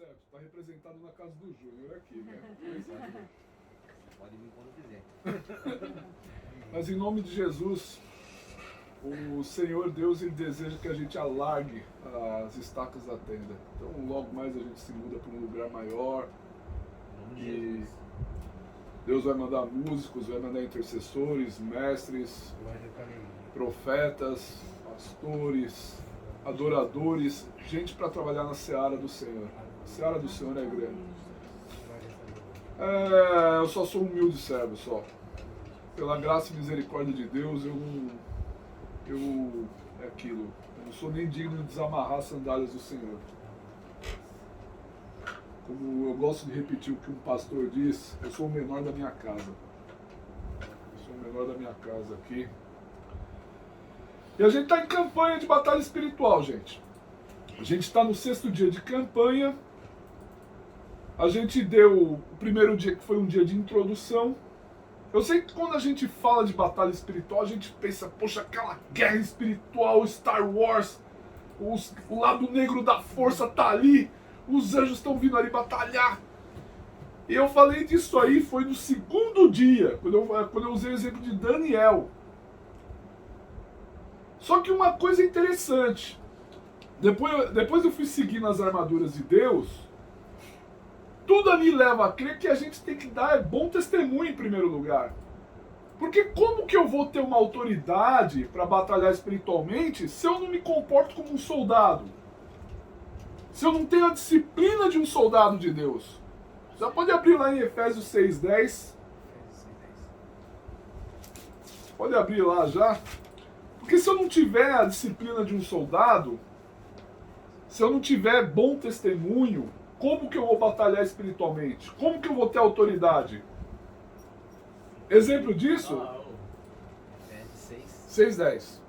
certo, está representado na casa do Júnior aqui, né? Pode vir quando quiser. Mas em nome de Jesus, o Senhor Deus, Ele deseja que a gente alargue as estacas da tenda. Então logo mais a gente se muda para um lugar maior. Em nome de E Jesus. Deus vai mandar músicos, vai mandar intercessores, mestres, profetas, pastores, adoradores, gente para trabalhar na seara do Senhor. A seara do Senhor é grande. Eu só sou um humilde servo, só. Pela graça e misericórdia de Deus, é aquilo. Eu não sou nem digno de desamarrar as sandálias do Senhor. Como eu gosto de repetir o que um pastor diz, eu sou o menor da minha casa. Eu sou o menor da minha casa aqui. E a gente está em campanha de batalha espiritual, gente. A gente está no 6º dia de campanha. A gente deu o primeiro dia, que foi um dia de introdução. Eu sei que quando a gente fala de batalha espiritual, a gente pensa, poxa, aquela guerra espiritual, Star Wars, o lado negro da força tá ali, os anjos estão vindo ali batalhar. E eu falei disso aí, foi no 2º dia, quando eu usei o exemplo de Daniel. Só que uma coisa interessante, depois eu fui seguindo as armaduras de Deus, tudo ali leva a crer que a gente tem que dar bom testemunho em primeiro lugar. Porque como que eu vou ter uma autoridade para batalhar espiritualmente se eu não me comporto como um soldado? Se eu não tenho a disciplina de um soldado de Deus? Já pode abrir lá em Efésios 6:10. Pode abrir lá já. Porque se eu não tiver a disciplina de um soldado, se eu não tiver bom testemunho, como que eu vou batalhar espiritualmente? Como que eu vou ter autoridade? Exemplo disso? 6:10.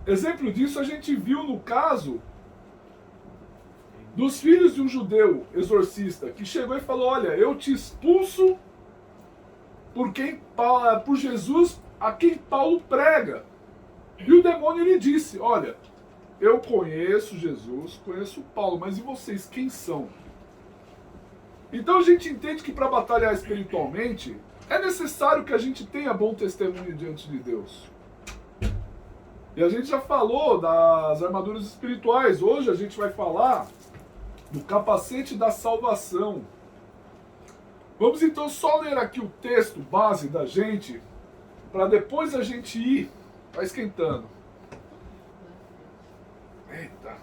Exemplo disso a gente viu no caso dos filhos de um judeu exorcista que chegou e falou, olha, eu te expulso por Jesus a quem Paulo prega. E o demônio lhe disse, olha, eu conheço Jesus, conheço Paulo, mas e vocês, quem são? Então a gente entende que para batalhar espiritualmente, é necessário que a gente tenha bom testemunho diante de Deus. E a gente já falou das armaduras espirituais. Hoje a gente vai falar do capacete da salvação. Vamos então só ler aqui o texto base da gente, para depois a gente ir, vai esquentando. Eita,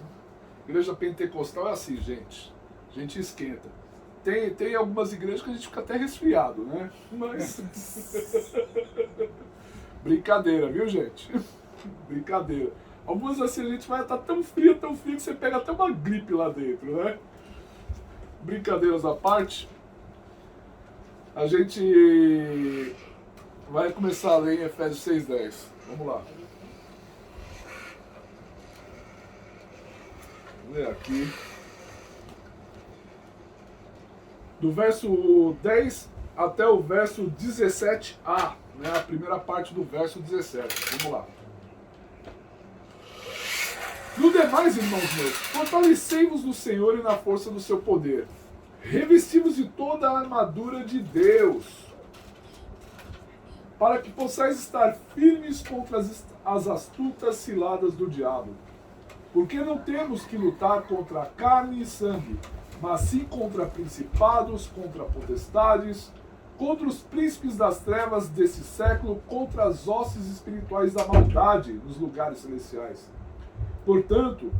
igreja pentecostal é assim, gente. A gente esquenta. Tem algumas igrejas que a gente fica até resfriado, né? Mas... brincadeira, viu, gente? Brincadeira. Algumas assim a gente vai estar tão frio que você pega até uma gripe lá dentro, né? Brincadeiras à parte. A gente vai começar a ler em Efésios 6:10. Vamos lá. Vou ler aqui. Do verso 10 até o verso 17a, né? A primeira parte do verso 17. Vamos lá. No demais, irmãos meus, fortalecei-vos no Senhor e na força do seu poder. Revesti-vos de toda a armadura de Deus, para que possais estar firmes contra as astutas ciladas do diabo. Porque não temos que lutar contra carne e sangue, mas sim contra principados, contra potestades, contra os príncipes das trevas desse século, contra as hostes espirituais da maldade nos lugares celestiais. Portanto,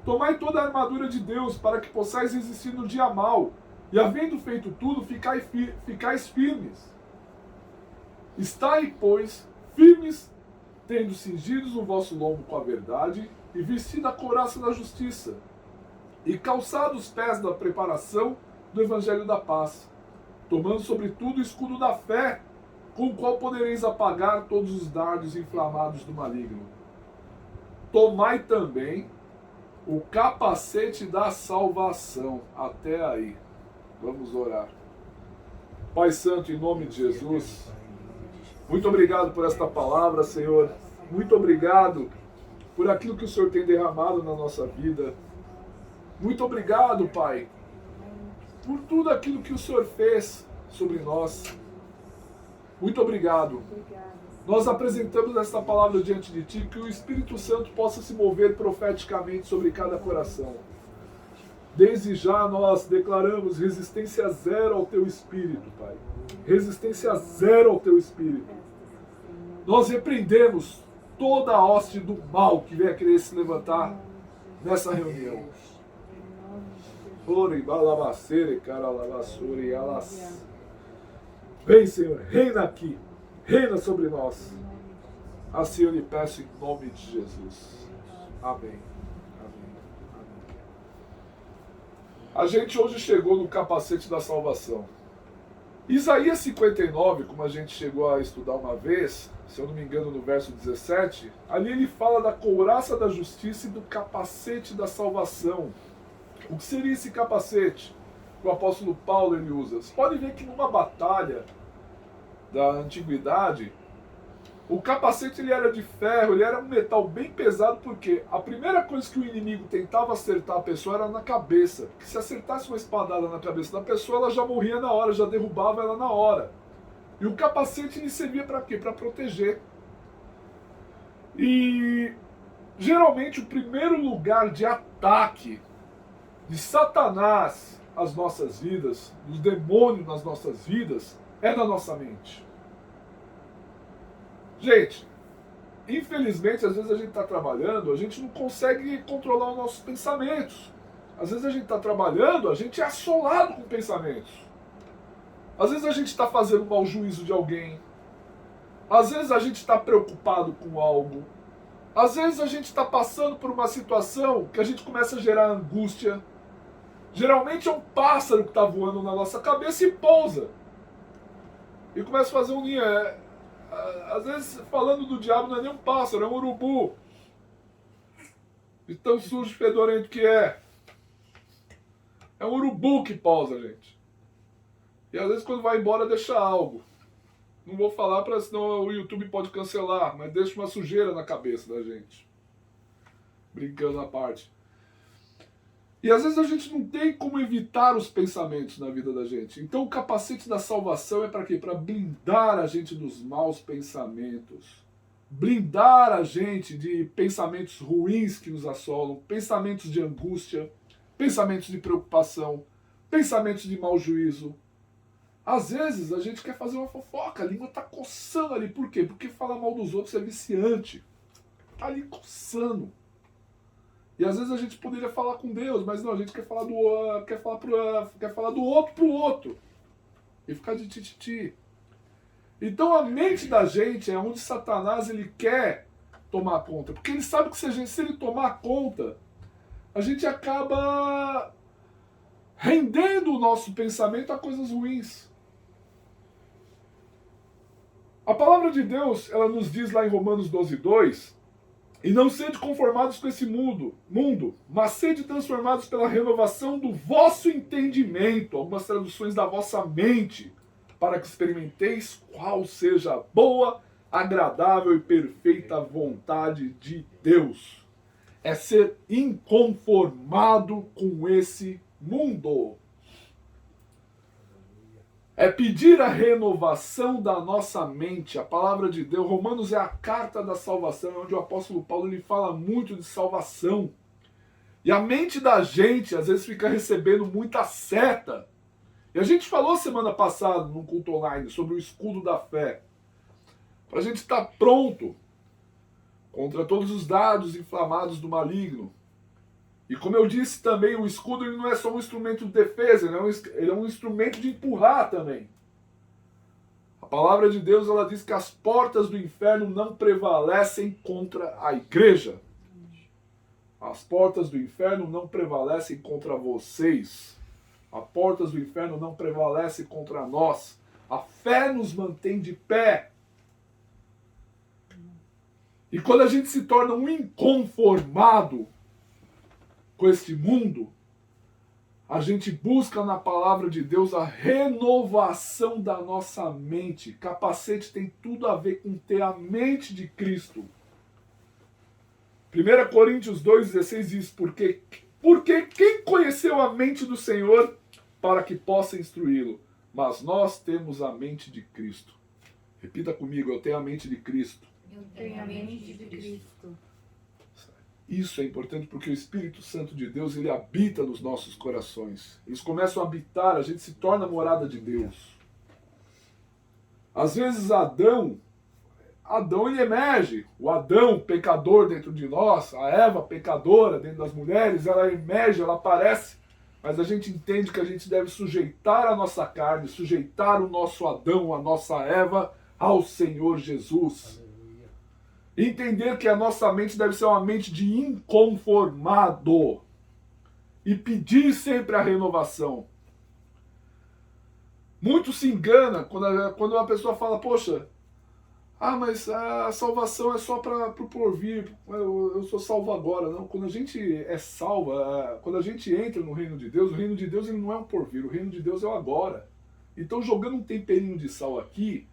tomai toda a armadura de Deus para que possais resistir no dia mau, e havendo feito tudo, ficais firmes. Estai, pois, firmes, tendo cingidos o vosso lombo com a verdade, e vestida a couraça da justiça, e calçados os pés da preparação do evangelho da paz, tomando sobretudo o escudo da fé, com o qual podereis apagar todos os dardos inflamados do maligno. Tomai também o capacete da salvação. Até aí. Vamos orar. Pai Santo, em nome de Jesus, muito obrigado por esta palavra, Senhor. Muito obrigado por aquilo que o Senhor tem derramado na nossa vida. Muito obrigado, Pai, por tudo aquilo que o Senhor fez sobre nós. Muito obrigado. Nós apresentamos esta palavra diante de Ti, que o Espírito Santo possa se mover profeticamente sobre cada coração. Desde já nós declaramos resistência zero ao Teu Espírito, Pai. Resistência zero ao Teu Espírito. Nós repreendemos toda a hoste do mal que venha querer se levantar nessa reunião. Vem, Senhor, reina aqui. Reina sobre nós. Assim eu lhe peço em nome de Jesus. Amém. Amém. Amém. A gente hoje chegou no capacete da salvação. Isaías 59, como a gente chegou a estudar uma vez, se eu não me engano no verso 17, ali ele fala da couraça da justiça e do capacete da salvação. O que seria esse capacete que o apóstolo Paulo ele usa? Você pode ver que numa batalha da antiguidade, o capacete ele era de ferro, ele era um metal bem pesado, porque a primeira coisa que o inimigo tentava acertar a pessoa era na cabeça. Que se acertasse uma espadada na cabeça da pessoa, ela já morria na hora, já derrubava ela na hora. E o capacete ele servia para quê? Para proteger. E geralmente o primeiro lugar de ataque de Satanás às nossas vidas, dos demônios nas nossas vidas, é na nossa mente. Gente, infelizmente, às vezes a gente está trabalhando, a gente não consegue controlar os nossos pensamentos. Às vezes a gente está trabalhando, a gente é assolado com pensamentos. Às vezes a gente está fazendo mau juízo de alguém. Às vezes a gente está preocupado com algo. Às vezes a gente está passando por uma situação que a gente começa a gerar angústia. Geralmente é um pássaro que está voando na nossa cabeça e pousa. E começa a fazer um ninho. Às vezes, falando do diabo, não é nem um pássaro, é um urubu. De tão sujo e fedorento que é. É um urubu que pousa, gente. E às vezes, quando vai embora, deixa algo. Não vou falar, senão o YouTube pode cancelar, mas deixa uma sujeira na cabeça da gente. Brincando à parte. E às vezes a gente não tem como evitar os pensamentos na vida da gente. Então o capacete da salvação é para quê? Para blindar a gente dos maus pensamentos. Blindar a gente de pensamentos ruins que nos assolam, pensamentos de angústia, pensamentos de preocupação, pensamentos de mau juízo. Às vezes a gente quer fazer uma fofoca, a língua está coçando ali. Por quê? Porque falar mal dos outros é viciante. Está ali coçando. E às vezes a gente poderia falar com Deus, mas não, a gente quer falar do outro pro outro. E ficar de tititi. Então a mente da gente é onde Satanás ele quer tomar conta. Porque ele sabe que se ele tomar conta, a gente acaba rendendo o nosso pensamento a coisas ruins. A palavra de Deus, ela nos diz lá em Romanos 12:2, e não sede conformados com esse mundo, mas sede transformados pela renovação do vosso entendimento, algumas traduções da vossa mente, para que experimenteis qual seja a boa, agradável e perfeita vontade de Deus. É ser inconformado com esse mundo. É pedir a renovação da nossa mente. A palavra de Deus, Romanos é a carta da salvação, onde o apóstolo Paulo ele fala muito de salvação. E a mente da gente, às vezes, fica recebendo muita seta. E a gente falou semana passada, num culto online, sobre o escudo da fé. Para a gente estar pronto contra todos os dardos inflamados do maligno. E como eu disse também, o escudo ele não é só um instrumento de defesa, ele é um instrumento de empurrar também. A palavra de Deus ela diz que as portas do inferno não prevalecem contra a igreja. As portas do inferno não prevalecem contra vocês. As portas do inferno não prevalecem contra nós. A fé nos mantém de pé. E quando a gente se torna um inconformado com este mundo, a gente busca na palavra de Deus a renovação da nossa mente. Capacete tem tudo a ver com ter a mente de Cristo. 1 Coríntios 2,16 diz, porque Porque quem conheceu a mente do Senhor para que possa instruí-lo? Mas nós temos a mente de Cristo. Repita comigo, eu tenho a mente de Cristo. Eu tenho a mente de Cristo. Isso é importante porque o Espírito Santo de Deus, ele habita nos nossos corações. Eles começam a habitar, a gente se torna morada de Deus. Às vezes Adão ele emerge. O Adão pecador dentro de nós, a Eva pecadora dentro das mulheres, ela emerge, ela aparece. Mas a gente entende que a gente deve sujeitar a nossa carne, sujeitar o nosso Adão, a nossa Eva, ao Senhor Jesus. Entender que a nossa mente deve ser uma mente de inconformado. E pedir sempre a renovação. Muito se engana quando uma pessoa fala, poxa, mas a salvação é só para o porvir, eu sou salvo agora. Não, quando a gente é salvo, quando a gente entra no reino de Deus, o reino de Deus ele não é um porvir, o reino de Deus é o agora. Então, jogando um temperinho de sal aqui,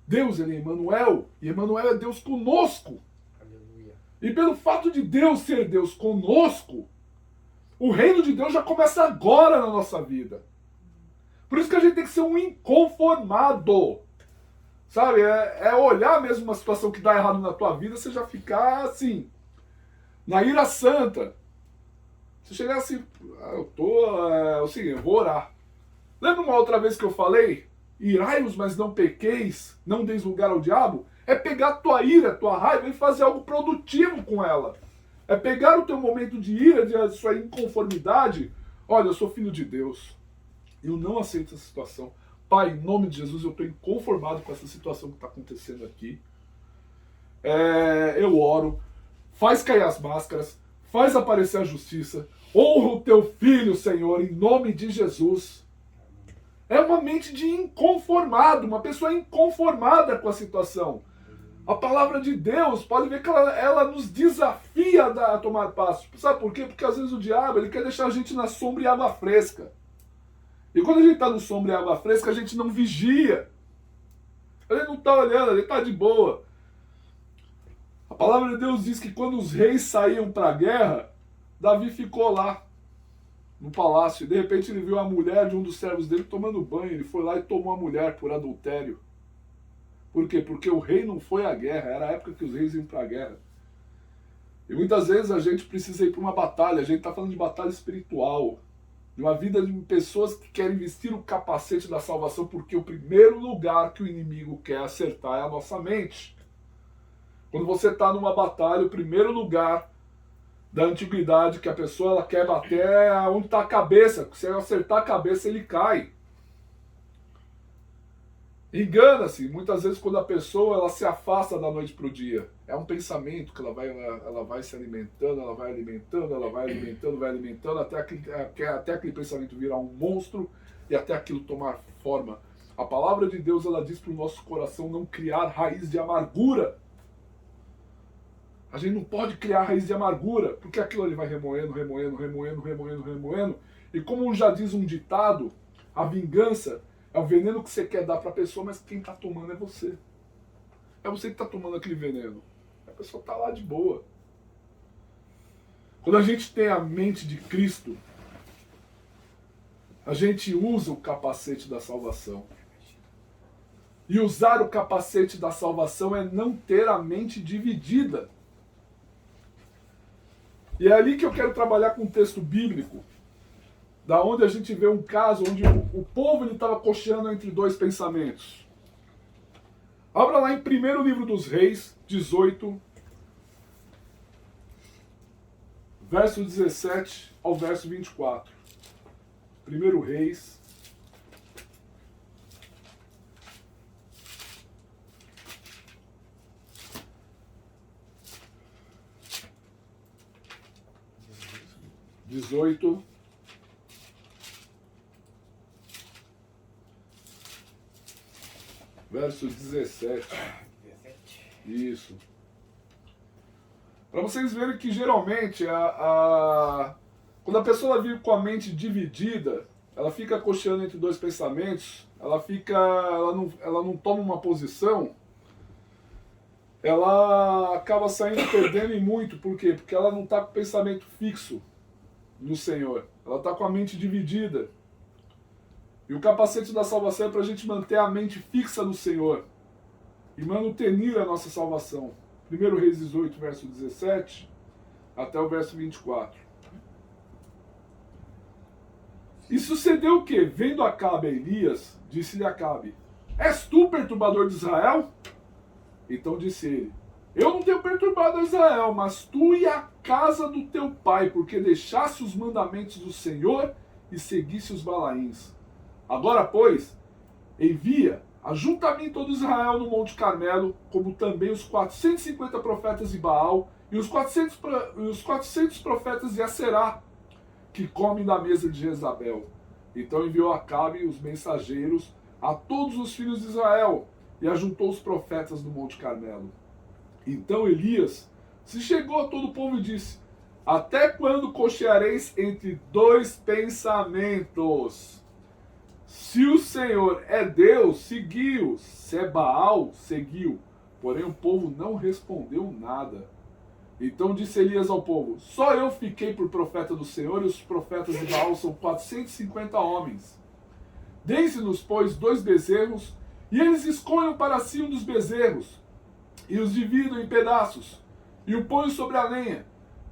Deus ele é Emmanuel, e Emmanuel é Deus conosco. Aleluia. E pelo fato de Deus ser Deus conosco, o reino de Deus já começa agora na nossa vida. Por isso que a gente tem que ser um inconformado. Sabe, é olhar mesmo uma situação que dá errado na tua vida, você já ficar assim, na ira santa. Você chegar assim, eu vou orar. Lembra uma outra vez que eu falei? Irai-vos, mas não pequeis, não deis lugar ao diabo? É pegar a tua ira, a tua raiva e fazer algo produtivo com ela. É pegar o teu momento de ira, de sua inconformidade. Olha, eu sou filho de Deus. Eu não aceito essa situação. Pai, em nome de Jesus, eu estou inconformado com essa situação que está acontecendo aqui. Eu oro. Faz cair as máscaras. Faz aparecer a justiça. Honra o teu filho, Senhor, em nome de Jesus. É uma mente de inconformado, uma pessoa inconformada com a situação. A palavra de Deus, pode ver que ela nos desafia a tomar passos. Sabe por quê? Porque às vezes o diabo ele quer deixar a gente na sombra e água fresca. E quando a gente está no sombra e água fresca, a gente não vigia. A gente não está olhando, a gente está de boa. A palavra de Deus diz que quando os reis saíam para a guerra, Davi ficou lá, no palácio. E de repente ele viu a mulher de um dos servos dele tomando banho. Ele foi lá e tomou a mulher por adultério. Por quê? Porque o rei não foi à guerra. Era a época que os reis iam para a guerra. E muitas vezes a gente precisa ir para uma batalha. A gente está falando de batalha espiritual. De uma vida de pessoas que querem vestir o capacete da salvação, porque o primeiro lugar que o inimigo quer acertar é a nossa mente. Quando você está numa batalha, o primeiro lugar da antiguidade que a pessoa ela quer bater é onde está a cabeça. Se ele acertar a cabeça, ele cai. Engana-se, muitas vezes quando a pessoa ela se afasta da noite para o dia. É um pensamento que ela vai se alimentando, ela vai alimentando, até aquele pensamento virar um monstro e até aquilo tomar forma. A palavra de Deus ela diz para o nosso coração não criar raiz de amargura. A gente não pode criar raiz de amargura, porque aquilo ali vai remoendo. E como já diz um ditado, a vingança é o veneno que você quer dar para a pessoa, mas quem está tomando é você. É você que está tomando aquele veneno. A pessoa está lá de boa. Quando a gente tem a mente de Cristo, a gente usa o capacete da salvação. E usar o capacete da salvação é não ter a mente dividida. E é ali que eu quero trabalhar com um texto bíblico, da onde a gente vê um caso onde o povo estava cocheando entre dois pensamentos. Abra lá em 1º livro dos Reis, 18, verso 17 ao verso 24. 1º Reis, verso 17. Isso. Para vocês verem que geralmente quando a pessoa vive com a mente dividida, ela fica cocheando entre dois pensamentos, ela não toma uma posição, ela acaba saindo perdendo em muito. Por quê? Porque ela não está com o pensamento fixo no Senhor. Ela está com a mente dividida. E o capacete da salvação é para a gente manter a mente fixa no Senhor e manutenir a nossa salvação. 1 Reis 18, verso 17, até o verso 24. E sucedeu o quê? Vendo Acabe a Elias, disse-lhe Acabe: És tu perturbador de Israel? Então disse ele: Eu não tenho perturbado a Israel, mas tu e a casa do teu pai, porque deixaste os mandamentos do Senhor e seguiste os Balaíns. Agora, pois, envia, ajunta a mim todo Israel no Monte Carmelo, como também os 450 profetas de Baal e os 400 profetas de Aserá, que comem da mesa de Jezabel. Então enviou Acabe os mensageiros a todos os filhos de Israel e ajuntou os profetas no Monte Carmelo. Então Elias se chegou a todo o povo e disse: Até quando cocheareis entre dois pensamentos? Se o Senhor é Deus, seguiu. Se é Baal, seguiu. Porém o povo não respondeu nada. Então disse Elias ao povo: Só eu fiquei por profeta do Senhor, e os profetas de Baal são 450 homens. Deem-se-nos, pois, 2 bezerros, e eles escolham para si um dos bezerros, e os dividam em pedaços, e o ponham sobre a lenha,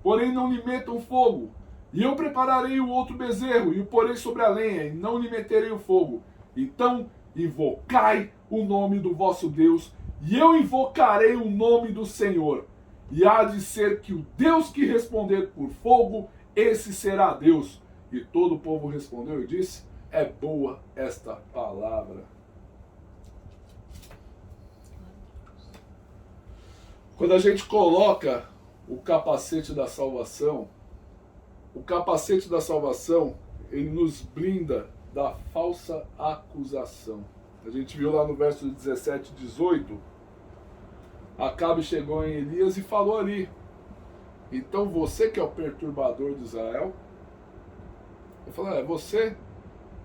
porém não lhe metam fogo. E eu prepararei o outro bezerro, e o porei sobre a lenha, e não lhe meterei o fogo. Então invocai o nome do vosso Deus, e eu invocarei o nome do Senhor. E há de ser que o Deus que responder por fogo, esse será Deus. E todo o povo respondeu e disse: É boa esta palavra. Quando a gente coloca o capacete da salvação, ele nos blinda da falsa acusação. A gente viu lá no verso 17 e 18, Acabe chegou em Elias e falou ali: Então você que é o perturbador de Israel? Ele falou: É você?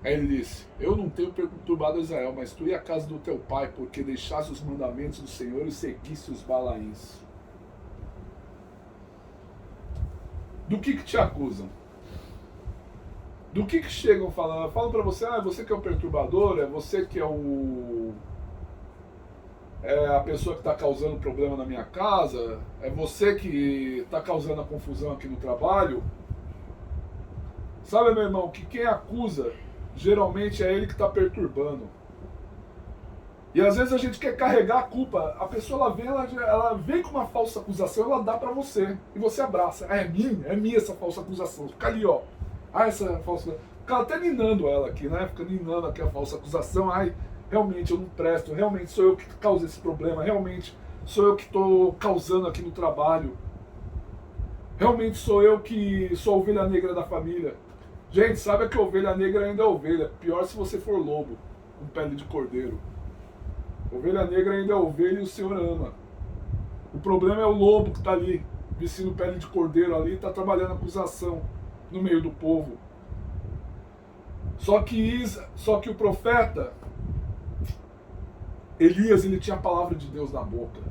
Aí ele disse: Eu não tenho perturbado Israel, mas tu e a casa do teu pai, porque deixaste os mandamentos do Senhor e seguiste os Balaíns. Do que te acusam? Do que chegam falando? Falam para você: é você que é o perturbador, é você que é a pessoa que está causando problema na minha casa, é você que está causando a confusão aqui no trabalho. Sabe, meu irmão, que quem acusa geralmente é ele que está perturbando. E às vezes a gente quer carregar a culpa. A pessoa ela vem com uma falsa acusação, ela dá para você. E você abraça. É minha essa falsa acusação. Fica ali, ó. Essa falsa. Fica até ninando ela aqui, né? Fica ninando aqui a falsa acusação. Realmente eu não presto. Realmente sou eu que causo esse problema. Realmente sou eu que estou causando aqui no trabalho. Realmente sou eu que sou a ovelha negra da família. Gente, sabe que a ovelha negra ainda é ovelha. Pior se você for lobo, com pele de cordeiro. Ovelha negra ainda é ovelha e o Senhor ama. O problema é o lobo que está ali, vestindo pele de cordeiro ali, está trabalhando acusação no meio do povo. Só que o profeta Elias, ele tinha a palavra de Deus na boca.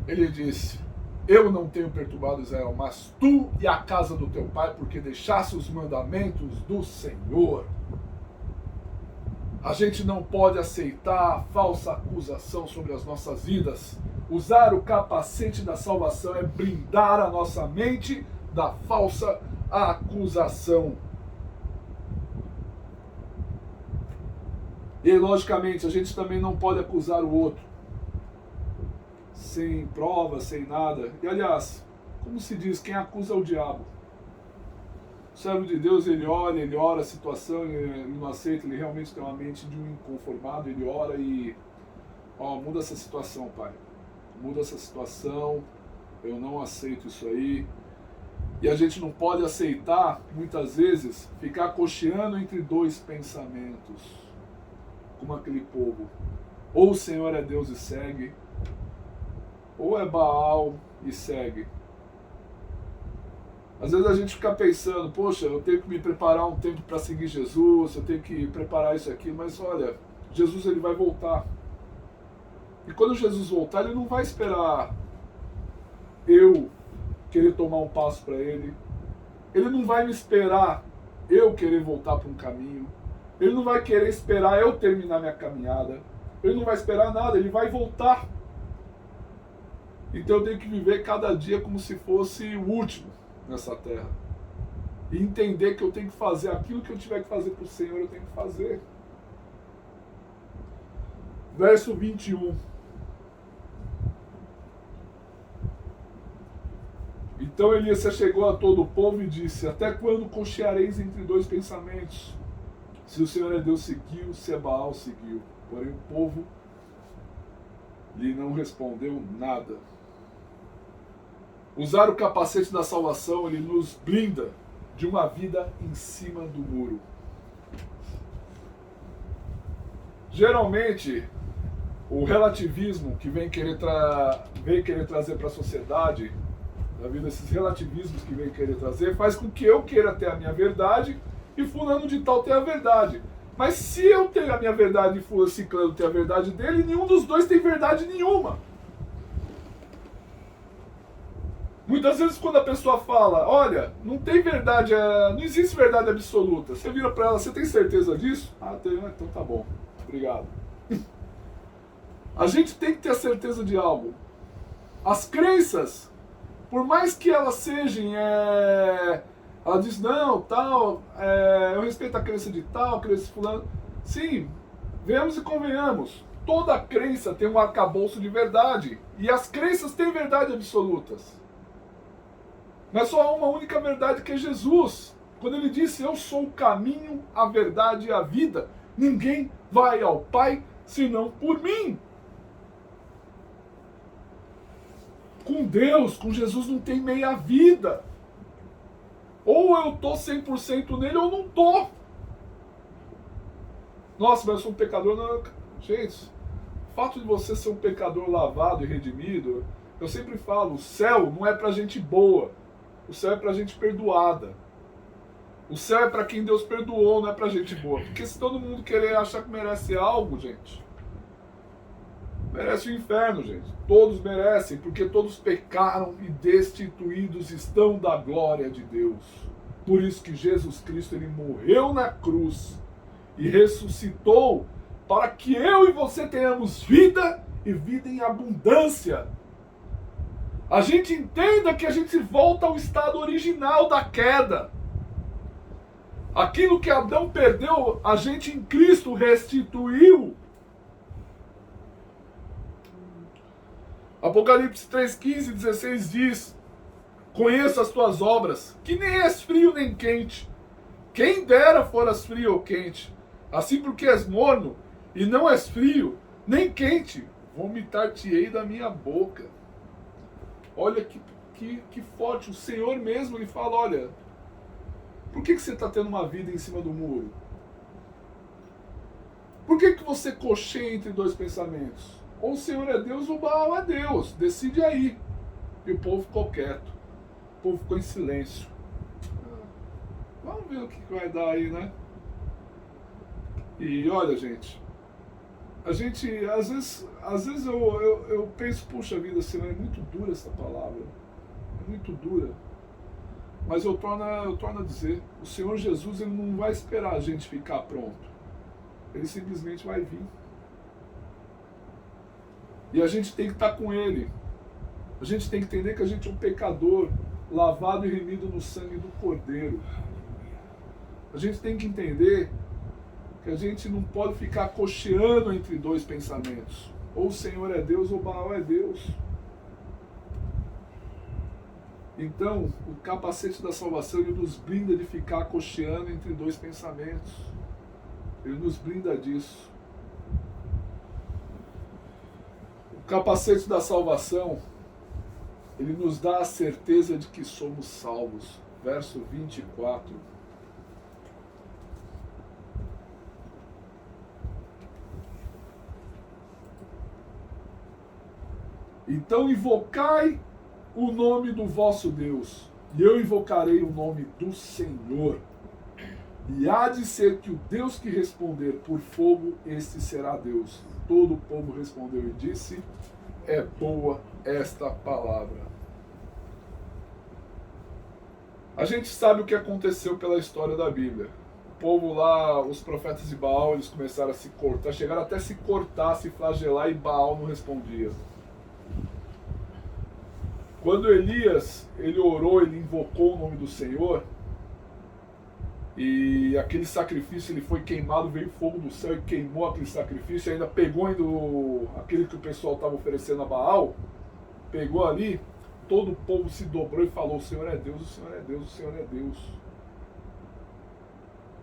Ele disse: Eu não tenho perturbado Israel, mas tu e a casa do teu pai, porque deixaste os mandamentos do Senhor. A gente não pode aceitar a falsa acusação sobre as nossas vidas. Usar o capacete da salvação é blindar a nossa mente da falsa acusação. E, logicamente, a gente também não pode acusar o outro sem prova, sem nada. E, aliás, como se diz, quem acusa é o diabo. O servo de Deus, ele ora a situação, ele não aceita, ele realmente tem uma mente de um inconformado, ele ora e... muda essa situação, pai. Muda essa situação, eu não aceito isso aí. E a gente não pode aceitar, muitas vezes, ficar cocheando entre dois pensamentos, como aquele povo. Ou o Senhor é Deus e segue, ou é Baal e segue. Às vezes a gente fica pensando: poxa, eu tenho que me preparar um tempo para seguir Jesus, eu tenho que preparar isso aqui, mas olha, Jesus ele vai voltar. E quando Jesus voltar, ele não vai esperar eu querer tomar um passo para ele. Ele não vai me esperar eu querer voltar para um caminho. Ele não vai querer esperar eu terminar minha caminhada. Ele não vai esperar nada, ele vai voltar. Então eu tenho que viver cada dia como se fosse o último nessa terra. E entender que eu tenho que fazer aquilo que eu tiver que fazer para o Senhor, eu tenho que fazer. Verso 21. Então Elias se chegou a todo o povo e disse: até quando cocheareis entre dois pensamentos? Se o Senhor é Deus, seguiu; se é Baal, seguiu. Porém o povo lhe não respondeu nada. Usar o capacete da salvação, ele nos blinda de uma vida em cima do muro. Geralmente, o relativismo que vem querer trazer para a sociedade, na vida, esses relativismos que vem querer trazer, faz com que eu queira ter a minha verdade e fulano de tal ter a verdade. Mas se eu tenho a minha verdade e fulano ciclano ter a verdade dele, nenhum dos dois tem verdade nenhuma. Muitas vezes quando a pessoa fala, olha, não tem verdade, não existe verdade absoluta, você vira para ela, você tem certeza disso? Ah, tenho, então tá bom, obrigado. A gente tem que ter a certeza de algo. As crenças, por mais que elas sejam, ela diz, não, tal, eu respeito a crença de tal, crença de fulano. Sim, venhamos e convenhamos, toda crença tem um arcabouço de verdade, e as crenças têm verdade absolutas. Mas só há uma única verdade, que é Jesus. Quando ele disse, eu sou o caminho, a verdade e a vida, ninguém vai ao Pai senão por mim. Com Deus, com Jesus não tem meia vida. Ou eu tô 100% nele ou não tô. Nossa, mas eu sou um pecador. Não. Gente, o fato de você ser um pecador lavado e redimido, eu sempre falo, o céu não é pra gente boa. O céu é pra gente perdoada. O céu é pra quem Deus perdoou, não é pra gente boa. Porque se todo mundo querer achar que merece algo, gente, merece o inferno, gente. Todos merecem, porque todos pecaram e destituídos estão da glória de Deus. Por isso que Jesus Cristo, ele morreu na cruz e ressuscitou para que eu e você tenhamos vida e vida em abundância. A gente entenda que a gente volta ao estado original da queda. Aquilo que Adão perdeu, a gente em Cristo restituiu. Apocalipse 3:15, 16 diz: conheço as tuas obras, que nem és frio nem quente. Quem dera foras frio ou quente. Assim porque és morno e não és frio nem quente, vomitar-te-ei da minha boca. Olha que forte, o Senhor mesmo lhe fala, olha, por que você está tendo uma vida em cima do muro? Por que você cocheia entre dois pensamentos? Ou o Senhor é Deus ou Baal é Deus, decide aí. E o povo ficou quieto, o povo ficou em silêncio. Vamos ver o que vai dar aí, né? E olha, gente, a gente, às vezes eu penso, puxa vida, Senhor, é muito dura essa palavra. É muito dura. Mas eu torno a dizer, o Senhor Jesus, ele não vai esperar a gente ficar pronto. Ele simplesmente vai vir. E a gente tem que estar com ele. A gente tem que entender que a gente é um pecador, lavado e remido no sangue do Cordeiro. A gente tem que entender que a gente não pode ficar cocheando entre dois pensamentos. Ou o Senhor é Deus ou Baal é Deus. Então, o capacete da salvação, ele nos blinda de ficar cocheando entre dois pensamentos. Ele nos blinda disso. O capacete da salvação, ele nos dá a certeza de que somos salvos. Verso 24. Então invocai o nome do vosso Deus, e eu invocarei o nome do Senhor. E há de ser que o Deus que responder por fogo, este será Deus. Todo o povo respondeu e disse, é boa esta palavra. A gente sabe o que aconteceu pela história da Bíblia. O povo lá, os profetas de Baal, eles começaram a se cortar, chegaram até a se cortar, se flagelar, e Baal não respondia. Quando Elias, ele orou, ele invocou o nome do Senhor, e aquele sacrifício, ele foi queimado, veio fogo do céu e queimou aquele sacrifício, e ainda pegou aquele que o pessoal estava oferecendo a Baal, pegou ali, todo o povo se dobrou e falou: o Senhor é Deus, o Senhor é Deus, o Senhor é Deus.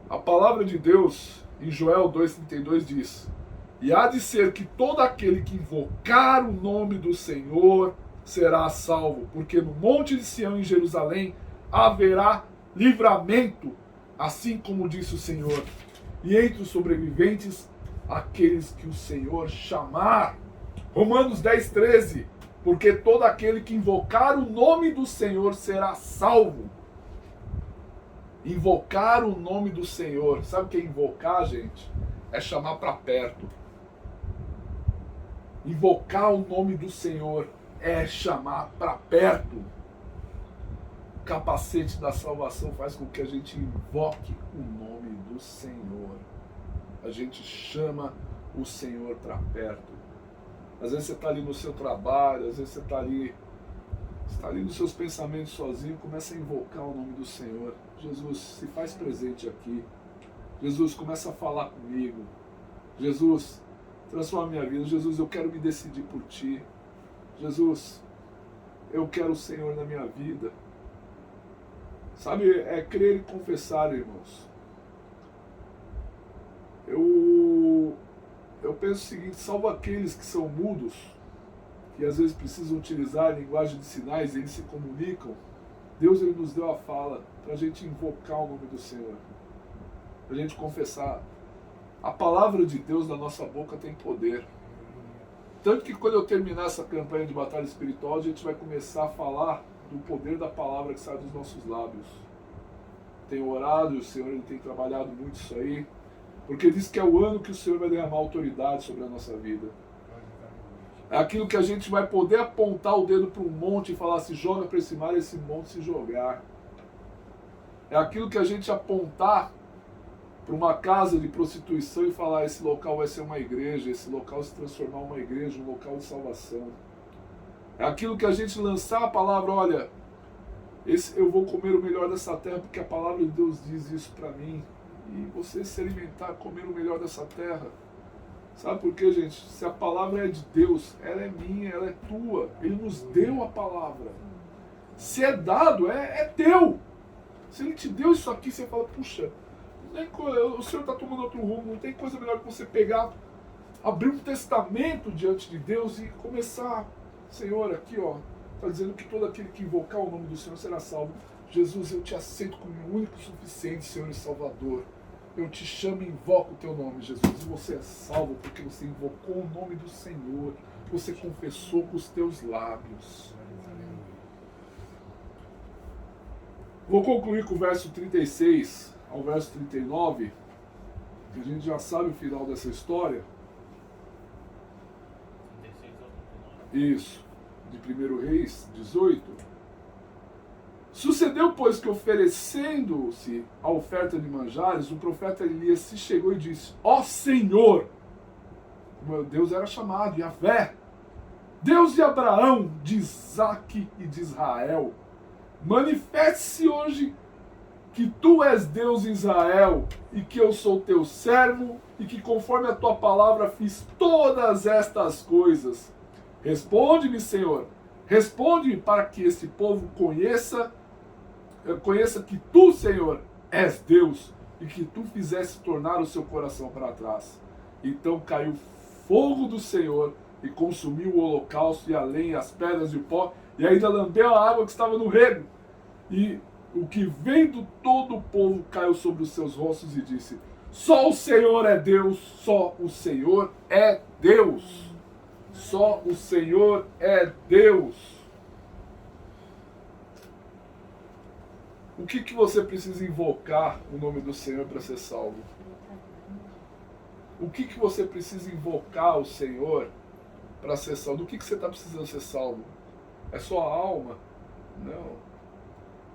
A palavra de Deus, em Joel 2,32 diz: e há de ser que todo aquele que invocar o nome do Senhor será salvo, porque no monte de Sião, em Jerusalém, haverá livramento, assim como disse o Senhor. E entre os sobreviventes, aqueles que o Senhor chamar. Romanos 10,13. Porque todo aquele que invocar o nome do Senhor será salvo. Invocar o nome do Senhor. Sabe o que é invocar, gente? É chamar para perto. Invocar o nome do Senhor é chamar para perto. O capacete da salvação faz com que a gente invoque o nome do Senhor. A gente chama o Senhor para perto. Às vezes você está ali no seu trabalho, às vezes você está ali nos seus pensamentos sozinho, começa a invocar o nome do Senhor. Jesus, se faz presente aqui. Jesus, começa a falar comigo. Jesus, transforma minha vida. Jesus, eu quero me decidir por Ti. Jesus, eu quero o Senhor na minha vida. Sabe, é crer e confessar, irmãos. Eu penso o seguinte: salvo aqueles que são mudos, que às vezes precisam utilizar a linguagem de sinais, eles se comunicam. Deus, ele nos deu a fala para a gente invocar o nome do Senhor, para a gente confessar. A palavra de Deus na nossa boca tem poder. Tanto que quando eu terminar essa campanha de batalha espiritual, a gente vai começar a falar do poder da palavra que sai dos nossos lábios. Tenho orado e o Senhor, ele tem trabalhado muito isso aí, porque diz que é o ano que o Senhor vai derramar autoridade sobre a nossa vida. É aquilo que a gente vai poder apontar o dedo para um monte e falar: se joga para esse mar, e esse monte se jogar. É aquilo que a gente apontar para uma casa de prostituição e falar: esse local vai ser uma igreja, esse local se transformar uma igreja, um local de salvação. É aquilo que a gente lançar a palavra: olha, eu vou comer o melhor dessa terra, porque a palavra de Deus diz isso para mim. E você se alimentar, comer o melhor dessa terra. Sabe por quê, gente? Se a palavra é de Deus, ela é minha, ela é tua. Ele nos deu a palavra. Se é dado, é teu. Se ele te deu isso aqui, você fala: puxa, o Senhor está tomando outro rumo, não tem coisa melhor que você pegar, abrir um testamento diante de Deus e começar: Senhor, aqui ó, está dizendo que todo aquele que invocar o nome do Senhor será salvo. Jesus, eu te aceito como o único e suficiente Senhor e Salvador. Eu te chamo e invoco o teu nome, Jesus. E você é salvo porque você invocou o nome do Senhor. Você confessou com os teus lábios. Vou concluir com o verso 36 ao verso 39, que a gente já sabe o final dessa história. Isso, de 1 Reis 18. Sucedeu, pois, que oferecendo-se a oferta de manjares, o profeta Elias se chegou e disse: ó Senhor, Deus era chamado, Yahvé, Deus de Abraão, de Isaque e de Israel, manifeste-se hoje que tu és Deus em Israel, e que eu sou teu servo, e que conforme a tua palavra fiz todas estas coisas. Responde-me, Senhor, responde-me, para que esse povo conheça que tu, Senhor, és Deus, e que tu fizeste tornar o seu coração para trás. Então caiu fogo do Senhor e consumiu o holocausto e a lenha, as pedras e o pó, e ainda lambeu a água que estava no rego. E o que vendo todo o povo caiu sobre os seus rostos e disse: só o Senhor é Deus, só o Senhor é Deus. Só o Senhor é Deus. O que você precisa invocar o nome do Senhor para ser salvo? O que você precisa invocar o Senhor para ser salvo? Do que você está precisando ser salvo? É só a alma? Não.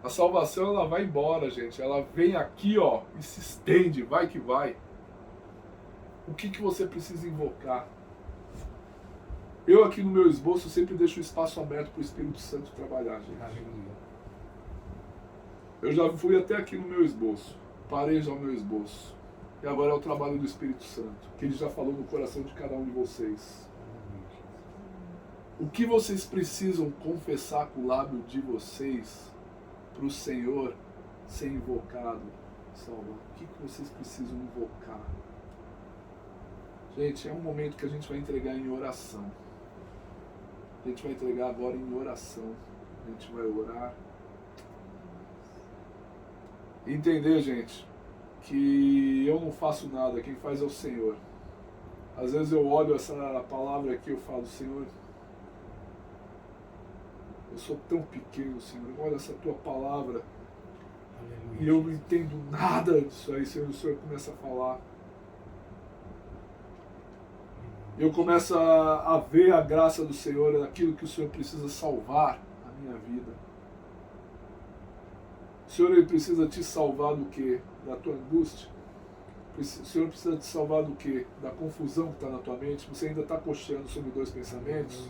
A salvação, ela vai embora, gente. Ela vem aqui, ó, e se estende, vai que vai. O que você precisa invocar? Eu aqui no meu esboço sempre deixo o espaço aberto para o Espírito Santo trabalhar, gente. Aleluia. Eu já fui até aqui no meu esboço. Parei já o meu esboço. E agora é o trabalho do Espírito Santo, que ele já falou no coração de cada um de vocês. O que vocês precisam confessar com o lábio de vocês para o Senhor ser invocado, salvar? O que vocês precisam invocar? Gente, é um momento que a gente vai entregar em oração. A gente vai entregar agora em oração. A gente vai orar. Entender, gente, que eu não faço nada, quem faz é o Senhor. Às vezes eu olho essa palavra aqui e eu falo, Senhor, eu sou tão pequeno, Senhor, olha essa tua palavra e eu não entendo nada disso aí, Senhor. O Senhor começa a falar. Eu começo a ver a graça do Senhor, naquilo que o Senhor precisa salvar na minha vida. O Senhor, ele precisa te salvar do quê? Da tua angústia? O Senhor precisa te salvar do quê? Da confusão que está na tua mente? Você ainda está cocheando sobre dois pensamentos?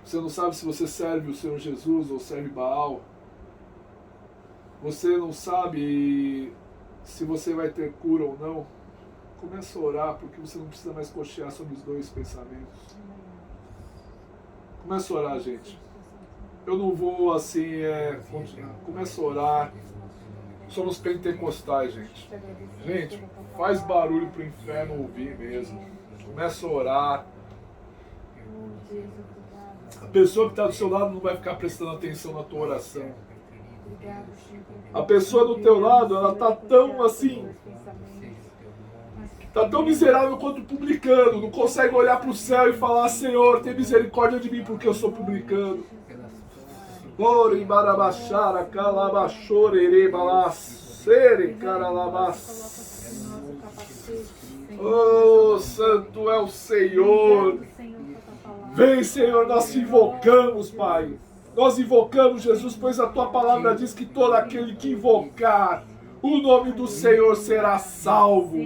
Você não sabe se você serve o Senhor Jesus ou serve Baal? Você não sabe se você vai ter cura ou não? Começa a orar, porque você não precisa mais cochear sobre os dois pensamentos. Começa a orar, gente. Eu não vou assim, continuar. Começa a orar. Somos pentecostais, gente. Gente, faz barulho pro inferno ouvir mesmo. Começa a orar. A pessoa que está do seu lado não vai ficar prestando atenção na tua oração. A pessoa do teu lado, ela está tão assim, está tão miserável quanto o publicano. Não consegue olhar para o céu e falar, Senhor, tem misericórdia de mim porque eu sou publicano. Ore barabachara, calabachorere, balacere, caralabas. Oh, santo é o Senhor. Vem, Senhor, nós te invocamos, Pai. Nós invocamos, Jesus, pois a tua palavra diz que todo aquele que invocar o nome do Senhor será salvo.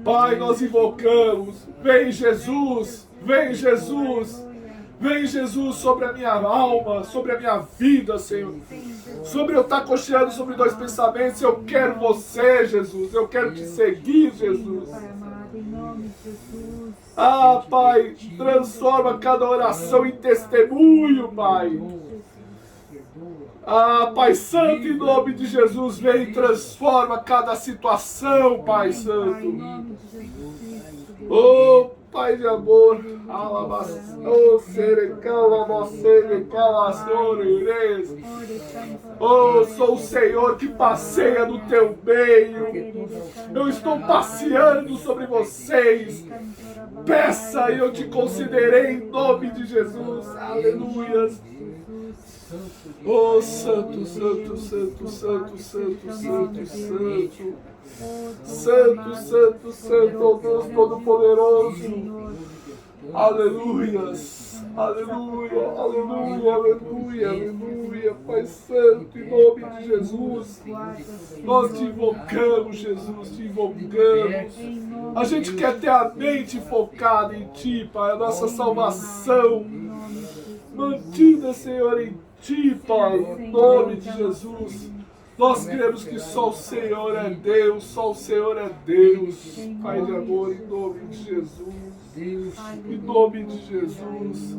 Pai, nós invocamos. Vem, Jesus. Vem, Jesus. Vem, Jesus, sobre a minha alma, sobre a minha vida, Senhor. Sobre eu estar cocheando sobre dois pensamentos. Eu quero você, Jesus. Eu quero te seguir, Jesus. Ah, Pai, transforma cada oração em testemunho, Pai. Ah, Pai Santo, em nome de Jesus, vem e transforma cada situação, Pai Santo. Oh, Pai de amor, oh, sou o Senhor que passeia no teu meio. Eu estou passeando sobre vocês. Peça e eu te considerei em nome de Jesus. Aleluia. Oh, santo, santo, santo, santo, santo, santo, santo. Santo, santo, santo, oh Deus Todo-Poderoso. Aleluias, aleluia, aleluia, aleluia, aleluia. Pai Santo, em nome de Jesus, nós te invocamos, Jesus, te invocamos. A gente quer ter a mente focada em Ti, Pai, a nossa salvação mantida, Senhor, em Ti, Pai, em nome de Jesus. Nós cremos que só o Senhor é Deus, só o Senhor é Deus. Pai de amor, em nome de Jesus. Em nome de Jesus.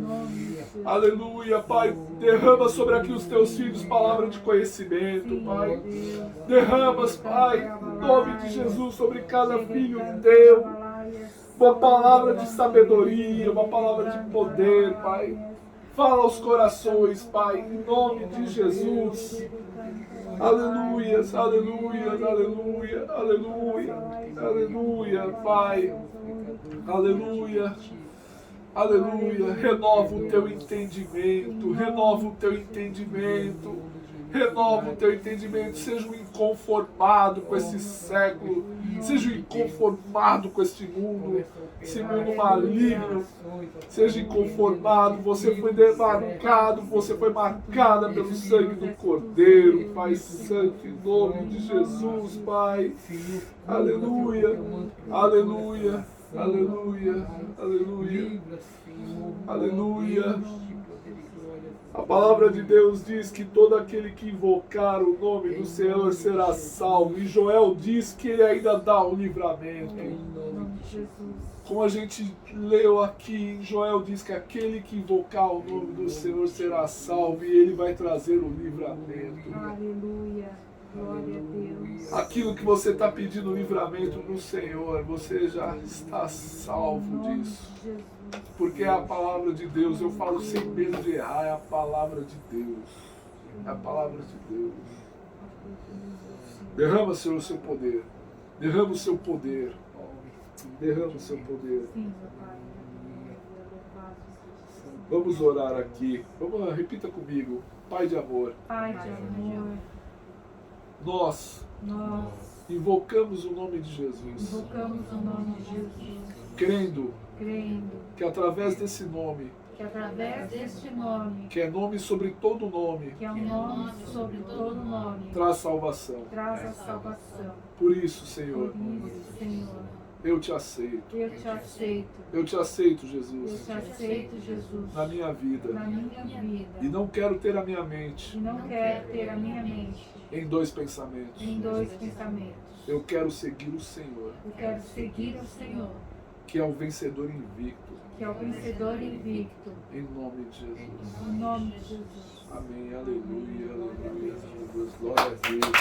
Aleluia, Pai. Derrama sobre aqui os teus filhos palavra de conhecimento, Pai. Derramas, Pai, em nome de Jesus, sobre cada filho teu. Uma palavra de sabedoria, uma palavra de poder, Pai. Fala aos corações, Pai, em nome de Jesus. Aleluia, aleluia, aleluia, aleluia, aleluia, Pai. Aleluia, aleluia. Renova o teu entendimento, renova o teu entendimento. Renova o teu entendimento. Seja um inconformado com esse século. Seja um inconformado com este mundo. Esse mundo maligno. Seja inconformado. Você foi demarcado. Você foi marcada pelo sangue do Cordeiro. Pai Santo, em nome de Jesus, Pai. Aleluia. Aleluia. Aleluia. Aleluia. Aleluia. A palavra de Deus diz que todo aquele que invocar o nome do Senhor será salvo. E Joel diz que ele ainda dá o livramento. Como a gente leu aqui, Joel diz que aquele que invocar o nome do Senhor será salvo e ele vai trazer o livramento. Aleluia. Glória a Deus. Aquilo que você está pedindo livramento no Senhor, você já está salvo disso. Porque é a palavra de Deus. Eu falo sem medo de errar, é a palavra de Deus. É a palavra de Deus. Derrama, Senhor, o seu poder. Derrama o seu poder. Derrama o seu poder. Vamos orar aqui. Vamos, repita comigo. Pai de amor. Pai de amor. Nós invocamos o nome de Jesus. Invocamos o nome de Jesus. Crendo Crendo que através desse nome, que através deste nome, que é nome sobre todo nome, que é um nome sobre todo nome, traz salvação. traz a salvação. Por isso, Senhor, Por isso, Senhor, eu te aceito. eu te aceito. Eu te aceito, Eu Jesus, te aceito, Jesus, na minha na vida. minha vida. E não quero ter a minha E mente não quero ter a minha mente em dois pensamentos. em dois pensamentos. Eu quero seguir o Senhor, Eu quero seguir o Senhor, que é o vencedor invicto. que é o vencedor invicto. Em nome de Jesus. Em nome de Jesus. Amém. Aleluia. Aleluia. Glória a Deus.